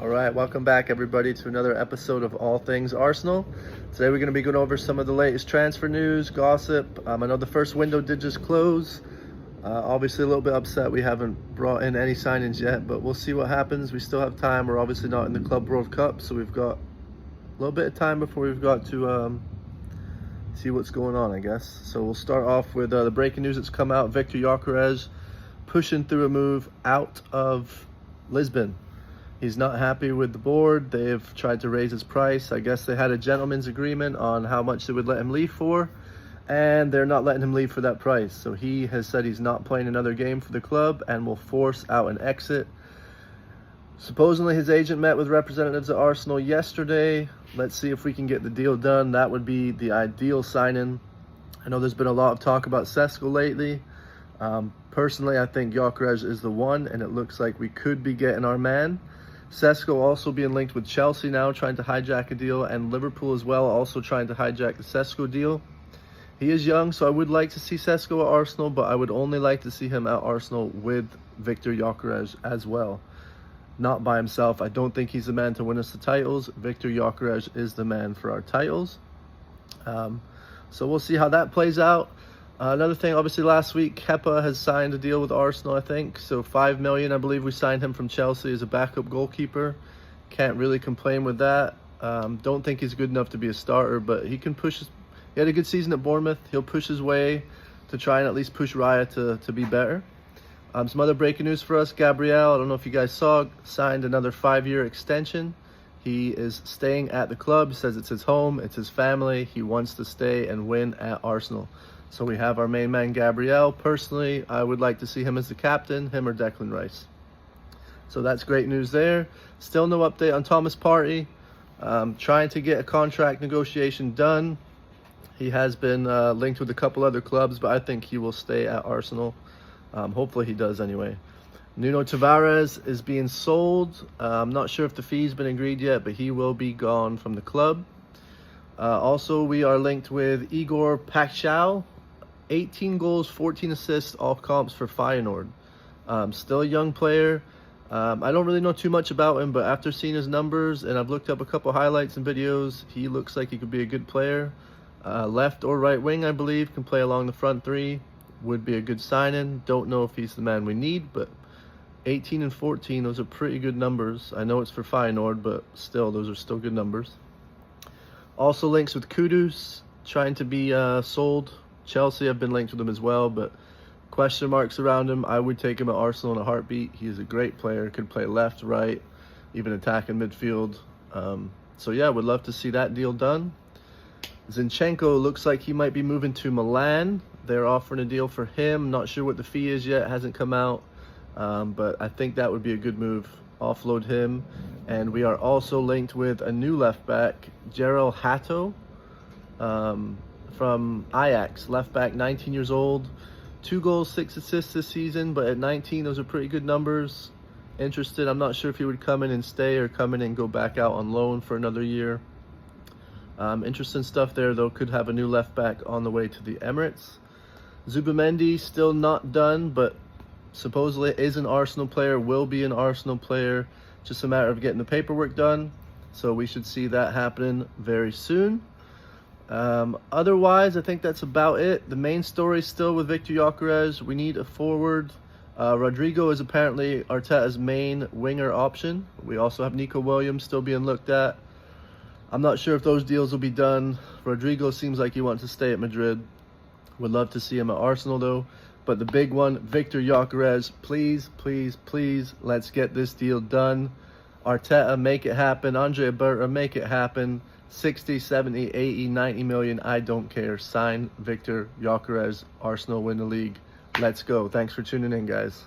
All right, welcome back everybody to another episode of All Things Arsenal. Today we're going to be going over some of the latest transfer news, gossip. I know the first window did just close. Obviously a little bit upset we haven't brought in any signings yet, but we'll see what happens. We still have time. We're obviously not in the Club World Cup, so we've got a little bit of time before we've got to see what's going on, I guess. So we'll start off with the breaking news that's come out. Victor Gyökeres pushing through a move out of Lisbon. He's not happy with the board. They've tried to raise his price. I guess they had a gentleman's agreement on how much they would let him leave for, and they're not letting him leave for that price. So he has said he's not playing another game for the club and will force out an exit. Supposedly his agent met with representatives at Arsenal yesterday. Let's see if we can get the deal done. That would be the ideal signing. I know there's been a lot of talk about Sesko lately. Personally, I think Gyökeres is the one, and it looks like we could be getting our man. Sesko also being linked with Chelsea now, trying to hijack a deal, and Liverpool as well, also trying to hijack the Sesko deal. He is young, so I would like to see Sesko at Arsenal, but I would only like to see him at Arsenal with Victor Gyökeres as well. Not by himself. I don't think he's the man to win us the titles. Victor Gyökeres is the man for our titles. So we'll see how that plays out. Another thing, obviously last week, Kepa has signed a deal with Arsenal, I think. So $5 million, I believe we signed him from Chelsea as a backup goalkeeper. Can't really complain with that. Don't think he's good enough to be a starter, but he can push. He had a good season at Bournemouth. He'll push his way to try and at least push Raya to be better. Some other breaking news for us. Gabriel, I don't know if you guys saw, signed another 5-year extension. He is staying at the club. He says it's his home, it's his family. He wants to stay and win at Arsenal. So we have our main man, Gabriel. Personally, I would like to see him as the captain, him or Declan Rice. So that's great news there. Still no update on Thomas Partey. Trying to get a contract negotiation done. He has been linked with a couple other clubs, but I think he will stay at Arsenal. Hopefully he does anyway. Nuno Tavares is being sold. I'm not sure if the fee's been agreed yet, but he will be gone from the club. Also, we are linked with Igor Paschal. 18 goals, 14 assists, all comps for Feyenoord. Still a young player. I don't really know too much about him, but after seeing his numbers, and I've looked up a couple highlights and videos, he looks like he could be a good player. Left or right wing, I believe, can play along the front three. Would be a good signing. Don't know if he's the man we need, but 18 and 14, those are pretty good numbers. I know it's for Feyenoord, but still, those are still good numbers. Also links with Kudus, trying to be sold. Chelsea have been linked with him as well, but question marks around him. I would take him at Arsenal in a heartbeat. He is a great player, could play left, right, even attack in midfield. So yeah, would love to see that deal done. Zinchenko looks like he might be moving to Milan. They're offering a deal for him. Not sure what the fee is yet, hasn't come out. But I think that would be a good move. Offload him. And we are also linked with a new left back, Gerald Hato, from Ajax. Left back, 19 years old. 2 goals, 6 assists this season, but at 19, those are pretty good numbers. Interested. I'm not sure if he would come in and stay or come in and go back out on loan for another year. Interesting stuff there, though. Could have a new left back on the way to the Emirates. Zubimendi still not done, but supposedly is an Arsenal player, will be an Arsenal player. Just a matter of getting the paperwork done. So we should see that happening very soon. Otherwise, I think that's about it. The main story is still with Victor Gyökeres. We need a forward. Rodrigo is apparently Arteta's main winger option. We also have Nico Williams still being looked at. I'm not sure if those deals will be done. Rodrigo seems like he wants to stay at Madrid. Would love to see him at Arsenal, though. But the big one, Victor Gyökeres, please, please, please, let's get this deal done. Arteta, make it happen. Andre Berta, make it happen. 60, 70, 80, 90 million, I don't care. Sign Victor Gyökeres. Arsenal win the league. Let's go. Thanks for tuning in, guys.